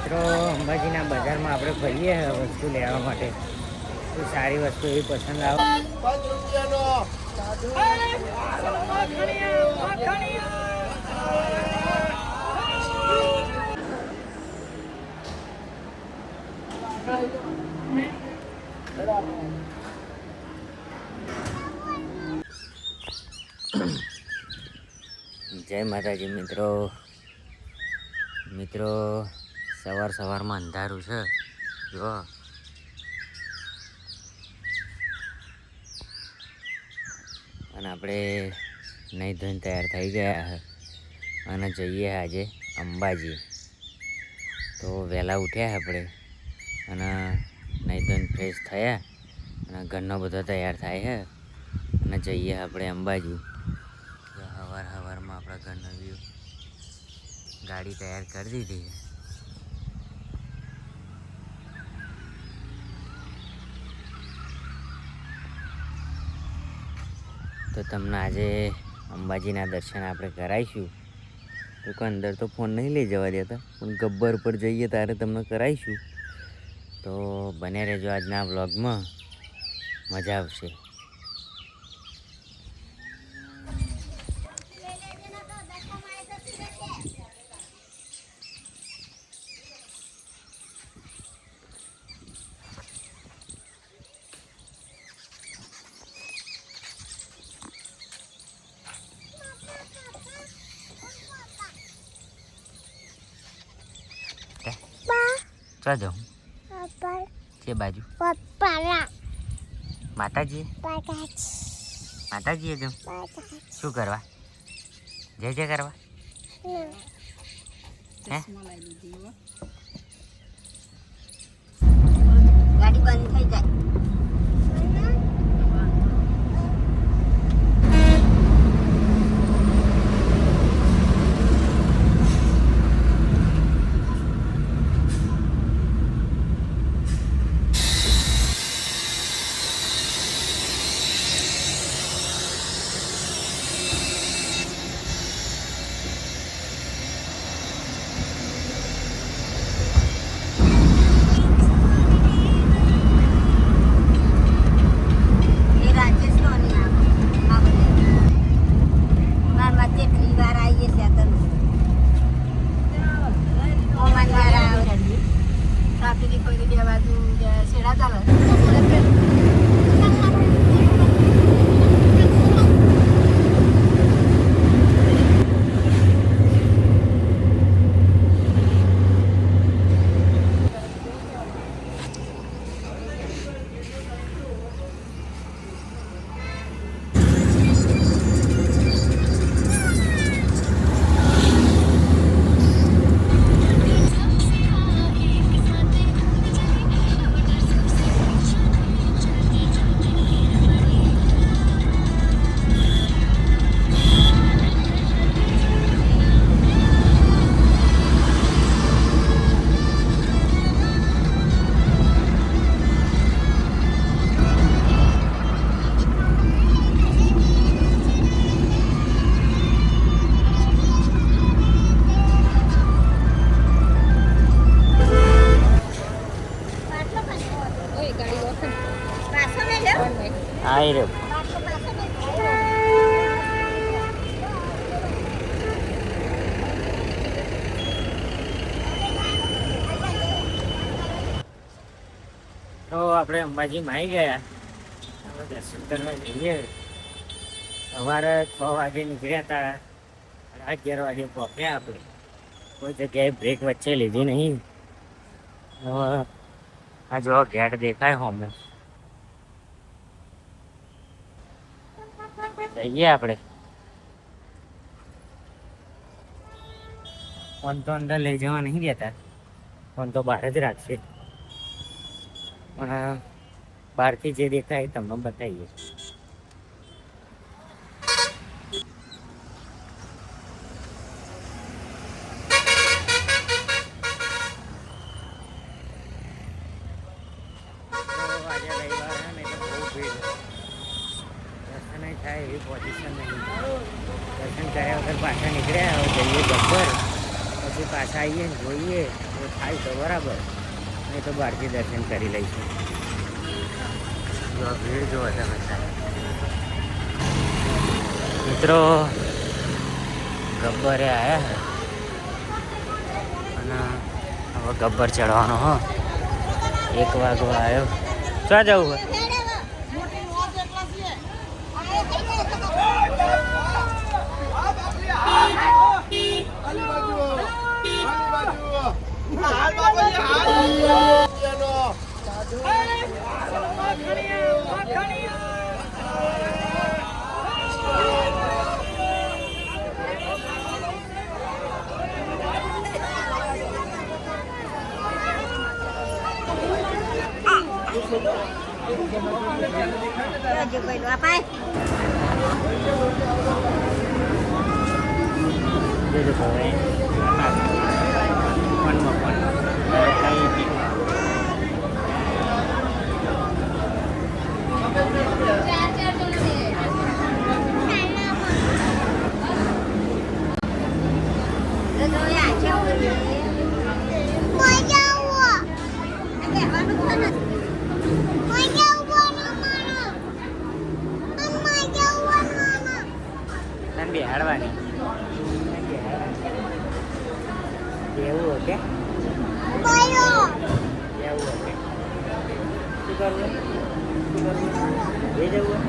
મિત્રો અંબાજીના બજારમાં આપણે ફરીએ વસ્તુ લેવા માટે. કોઈ સારી વસ્તુ એવી પસંદ આવે. જય માતાજી મિત્રો સવારમાં અંધારું છે જો. અને આપણે નહીં ધોઈને તૈયાર થઈ ગયા અને જઈએ આજે અંબાજી. તો વહેલા ઉઠ્યા આપણે અને નહીં ધોઈને ફ્રેશ થયા અને ઘરનો બધો તૈયાર થાય છે અને જઈએ આપણે અંબાજી. સવારમાં આપણા ઘરનો વ્યૂ, ગાડી તૈયાર કરી દીધી. તો તમને આજે અંબાજીના દર્શન આપણે કરાવીશું. તો કોઈ અંદર તો ફોન નહીં લઈ જવા દેતા, પણ ગબ્બર પર જઈએ ત્યારે તમને કરાવીશું. તો બને રહેજો આજના વ્લોગમાં, મજા આવશે. ચા જાઉં છે બાજુ માતાજી જાઉં શું કરવા? જય કરવા હે? ગાડી બંધ થઈ જાય. આવી રહ્યો. તો આપણે અંબાજીમાં આવી ગયા. દર્શન કરવા જઈએ. સવારે 6 વાગે નીકળ્યા હતા, 11 વાગે પહોંચ્યા. આપણે કોઈ જગ્યાએ બ્રેક વચ્ચે લીધી નહીં. આ જો ગેટ દેખાય હોમે, જઈએ આપણે. ફોન તો અંદર લઈ જવા નહીં દેતા, ફોન તો બહાર જ રાખશે. પણ બહારથી જે દેખાય તમને બતાવીએ. આજે રવિવાર છે ને એટલે બહુ ભીડ, દર્શન થાય એવી પોઝિશન નહીં. દર્શન કર્યા વગર પાછા નીકળ્યા. હવે જઈએ ગબ્બર, પછી પાછા આવીએ ને જોઈએ તો થાય તો બરાબર, નહીં તો બહારથી દર્શન કરી લઈશું. જો ભીડ જો તમે સાહેબ મિત્રો, ગબ્બરે આવ્યા અને હવે ગબ્બર ચડવાનો હો. 1 વાગો આવ્યો. ક્યાં જવું હોય? બેહાડવાની એવું ઓકે એવું ઓકે. શું કરવું? એ જવું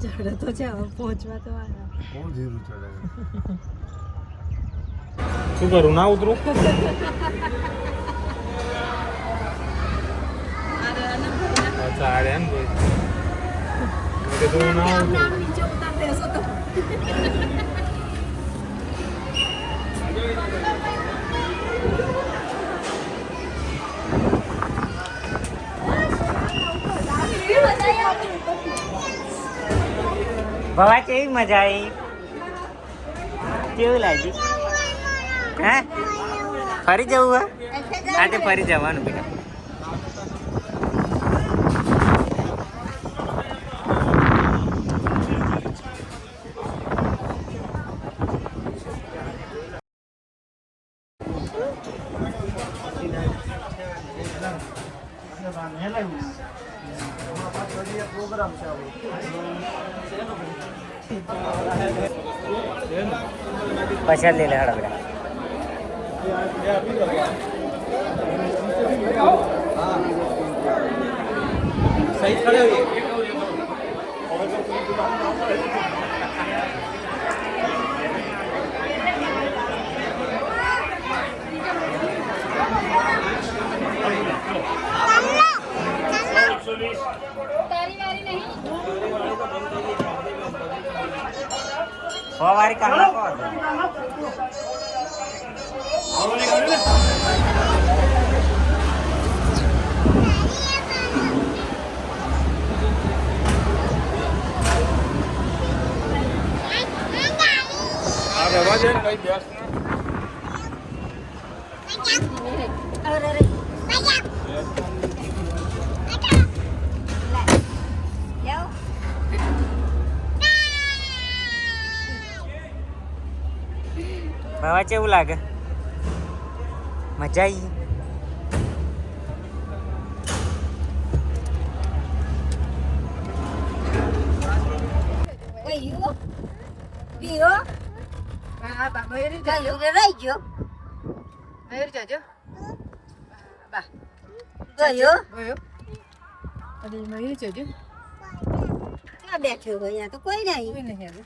ચડે તો છે, હવે પહોંચવા તો આવ્યા. બહુ ધીરું ચડે. શું કરું, ના ઉતરું? અચ્છા આડે એમ કોઈ તો ના ઉતરું. નીચે ઉતાર દેશો તો ભવા કેવી મજા આવી? કેવું લાગી? હે ફરી જવું હે? હા તે ફરી જવાનું બેટા. પ્રોગ્રામ છે પછાડ લઈ લે હડા બેટા. સહી ખડે વારી કામ ના કહો. બાવા કેવું લાગે? મજા આવી? મયુરી ગયું જાજો રે રહી ગયો મયુરી જાજો બા ગયો ગયો અરે મયુરી જાજો ક્યાં બેઠ્યો હોય અહીંયા તો કોઈ નહીં કોઈ નહીં હવે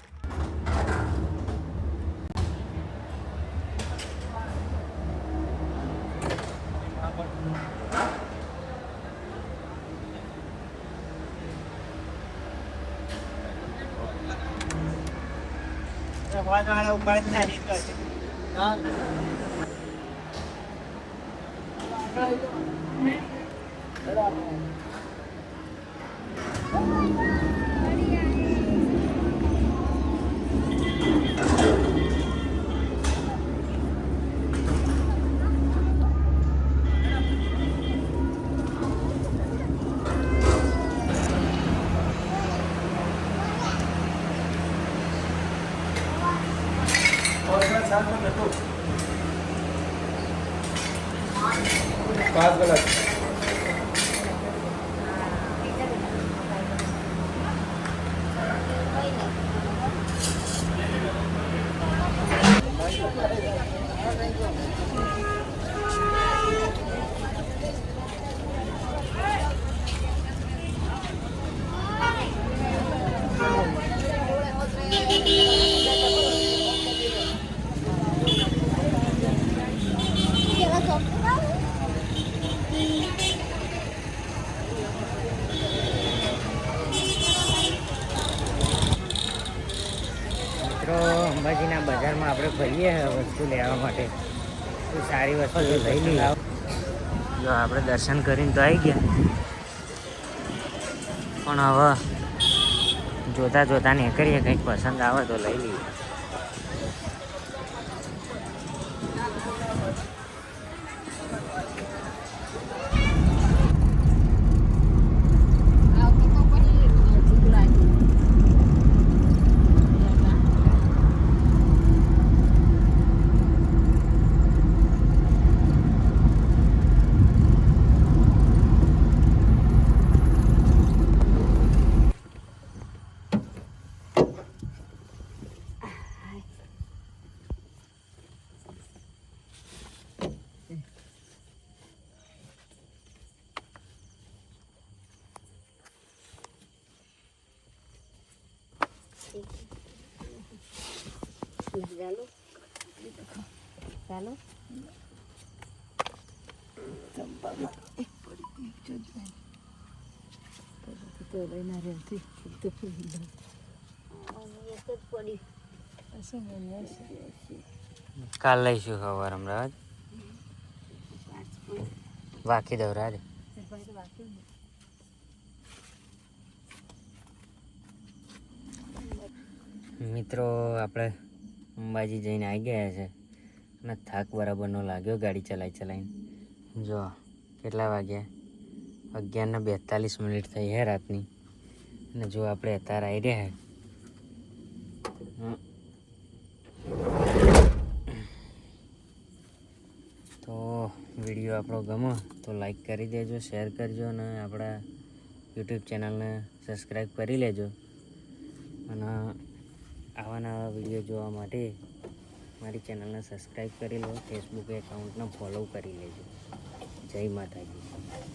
पाच गलास મિત્રો અંબાજીના બજારમાં આપણે ફરીએ વસ્તુ લેવા માટે કોઈ સારી વસ્તુ લઈ લઈએ જો આપણે દર્શન કરીને તો આવી ગયા પણ હવે જોતા જોતા નીકળીએ કંઈક પસંદ આવે તો લઈ લઈએ ચાલો ચાલો તો લઈને રહેતી તો ફૂલ એક જ પડી કાલ લઈશું ખબર અમદાવાદ વાકી દવરા દે મિત્રો આપણે અંબાજી જઈને આવી ગયા છે અને થાક બરાબરનો લાગ્યો ગાડી ચલાવીને જો કેટલા વાગ્યા 11:42 થઈ છે રાતની અને જો આપણે અત્યારે આવી રહ્યા તો વિડીયો આપણો ગમો તો લાઈક કરી દેજો શેર કરજો અને આપણા યુટ્યુબ ચેનલને સબસ્ક્રાઈબ કરી લેજો અને આવા નવા વિડીયો જોવા માટે મારી ચેનલને સબસ્ક્રાઈબ કરી લો ફેસબુક એકાઉન્ટને ફોલો કરી લેજો જય માતાજી